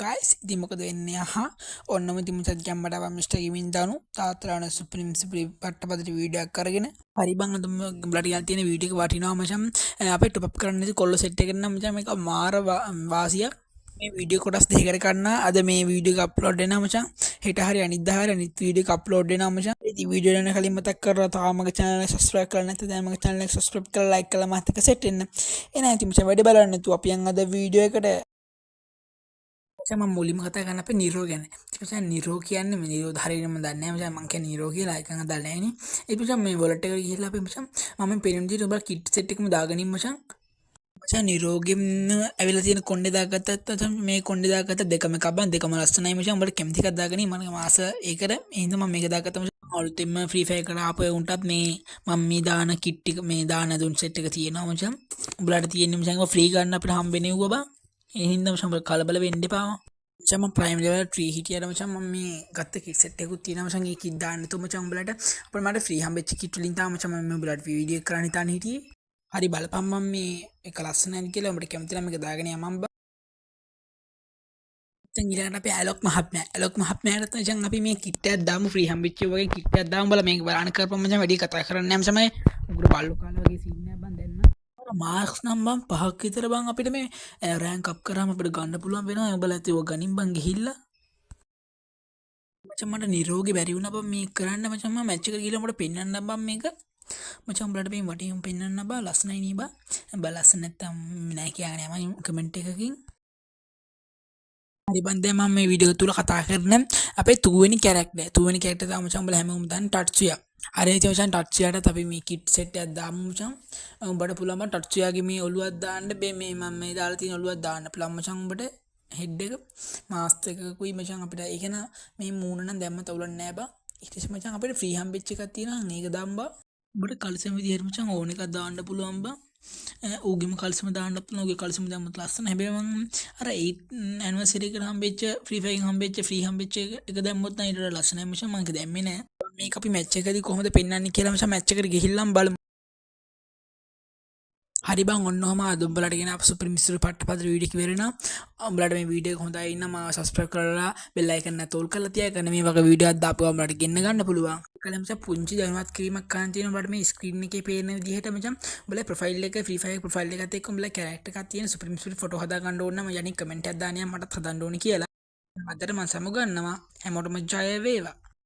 Guys ඉතින් මොකද වෙන්නේ ඔන්නම ඉතින් මුචත් ගැම්මට ආවා මිස්ටර් ගේමින් දානු තාත්තලාන සුප්‍රීම් පට්ටපදට වීඩියෝ එකක් අරගෙන හරි බං අද උඹලට යල් තියෙන වීඩියෝ එක වටිනවා මචං අපේ টොප් අප් කරන්න ඉතින් කොල්ල සෙට් එකෙන් නම් මචං මේක මාර වාසියක් මේ වීඩියෝ කොටස් දෙකකට ගන්න අද මේ වීඩියෝ එක අප්ලෝඩ් වෙනවා මචං හෙට හරි අනිද්දා හරි අනිත් වීඩියෝ එක අප්ලෝඩ් වෙනවා මචං ඉතින් වීඩියෝ එක කලින් මතක් කරලා තාම මගේ channel එක subscribe කරලා නැත්නම් දැන් මගේ channel එක subscribe කරලා like කරලා මාත් එක්ක සෙට් වෙන්න එහෙනම් ඉතින් මචං වැඩි බලන්න නැතුව අපි යන් අද වීඩියෝ එකට මම මුලින්ම කතා කරන්න අපේ නිරෝ ගැන. ඉතින් මචං නිරෝ කියන්නේ මේ නිරෝ හරියටම දන්නේ නැහැ මචං මං කියන්නේ නිරෝ කියලා එකක් දන්නේ නැහැ නේ. ඉතින් මචං මේ වොලට් එකට ගිහිල්ලා අපි මචං මම පේන විදිහට ඔබලා කිට් සෙට් එකම දාගෙන ඉන්න මචං. මචං නිරෝගෙම ඇවිල්ලා තියෙන කොණ්ඩේ දාගත්තත් මචං මේ කොණ්ඩේ දාගත්ත දෙකම එකක් බං දෙකම ලස්සනයි මචං. උඹට කැමති එකක් දාගෙන ඉන්න මම මාස ඒකට එහෙනම් මම මේක දාගත්තා මචං. අලුතෙන්ම ෆ්‍රී ෆයර් කරා ආපු උන්ටත් මේ මම මේ දාන කිට් එක මේ දාන දුන් සෙට් එක තියෙනවා මචං. උඹලාට තියෙන්නේ මචං ෆ්‍රී ගන්න අපිට හම්බෙන්නේ ඌවා බං. ඒ හින්දා මචං කලබල වෙන්න එපා. මචං මම ප්‍රයිම් ලෙවල් 3 හිටියට මචං මම මේ ගත්ත කිට් සෙට් එකකුත් තියෙනවා මචං ඒ කිට් දාන්න තු මචං උඹලට අපිට මට ෆ්‍රී හම්බෙච්ච කිට් වලින් තමයි මචං මම උඹලට වීඩියෝ කරන්න හිතාන හිටියේ හරි බලපන් මම මේ එක ලස්සනයි කියලා උඹට කැමති නම් මේක දාගෙන යමම් බා මචං ඊළඟට අපි ඇලොක් මහත්මයාට මචං අපි මේ කිට් එකක් දාමු ෆ්‍රී හම්බෙච්ච වගේ කිට් එකක් දාමු බලා මේක බලන්න කරපම් මචං වැඩි කතා කරන්නේ නැහැ මචං උගුර බල්ලෝ කාලා වගේ සීන් එකක් බං දැන් මාර්ක්ස් නම් බං 5ක් විතර බං අපිට මේ රෑන්ක් අප් කරාම අපිට ගන්න පුළුවන් වෙනවා උඹලා ඇත්තේ ඔය ගනින් බං ගිහිල්ලා මචං මට නිරෝගී බැරි වුණා බං මේක කරන්න මචං මම මැච් එකට ගිහලා උඹට පෙන්වන්න බං මේක මචං උඹලට මේ වටින් පෙන්වන්න බං ලස්සනයි නේ බං ලස්සන නැත්තම් නෑ කියන්නේ මම කමෙන්ට් එකකින් හරි බං දැන් මම මේ වීඩියෝ තුල කතා කරන අපේ 2 වෙනි කැරක්ටර් තමයි මචං උඹලා හැමෝම දන්න ටට්සුයා හරි ඉතින් මචං ටට්සුයාට අපි මේ කිට් සෙට් එකක් දාමු මචං උඹට පුළුවන් බං ටට්සුයාගේ මේ ඔළුවක් දාන්න මේ මම මේ දාලා තියෙන ඔළුවක් දාන්න පුළුවන් මචං උඹට හෙඩ් එක මාස්ටර් එකකුයි මචං අපිට ඒක න මේ මූණ නම් දැම්ම තවුලන්නේ නැහැ බං ඊට පස්සේ මචං අපිට ෆ්‍රී හම්බෙච්ච එකක් තියෙනවා මේක දාන්න බං උඹට කල්සම් විදියට මචං ඕන එකක් දාන්න පුළුවන් බං ඌගෙම කල්සම දාන්න පුළුවන් ඌගේ කල්සම දැම්මත් ලස්සන හැබැයි මං අර 8 ඇනිවර්සරි එකට හම්බෙච්ච ෆ්‍රී ෆයර් ෆ්‍රී හම්බෙච්ච එක දැම්මොත් නම් ඊට වඩා ලස්සනයි මචං මං ඒක දැම්මේ නැහැ මේක අපි මැච් එකදී කොහොමද පෙන්වන්නේ කියලා මචං මැච් එකට ගිහිල්ලාම බලමු හරි බං ඔන්න ඔහම අද උඹලට ගෙන අප සුපිරි මිස්ටර් පට්ටපද වීඩියෝ එක ඉවරනවා උඹලට මේ වීඩියෝ එක හොඳයි නම් සබ්ස්ක්‍රයිබ් කරලා බෙල් අයිකන් නැතෝල් කරලා තියාගන්න මේ වගේ වීඩියෝ එකක් දාපුවා උඹලට ගෙන්න ගන්න පුළුවන් කලින් මචං පුංචි දැනුවත් කිරීමක් කරන්න තියෙනවා උඹලට මේ ස්ක්‍රීන් එකේ පේන විදිහට මචං උඹලා ප්‍රොෆයිල් එක ෆ්‍රී ෆයර් ප්‍රොෆයිල් එකත් එක්ක උඹලා කැරක්ටර් එකක් තියෙන සුපිරි මිස්ටර් ෆොටෝ හදා ගන්න ඕන නම් යන්නේ කමෙන්ට් එකක් දාන්න මටත් හදන්න ඕනේ කියලා අදට මම සමුගන්නවා හැමෝටම ජය වේවා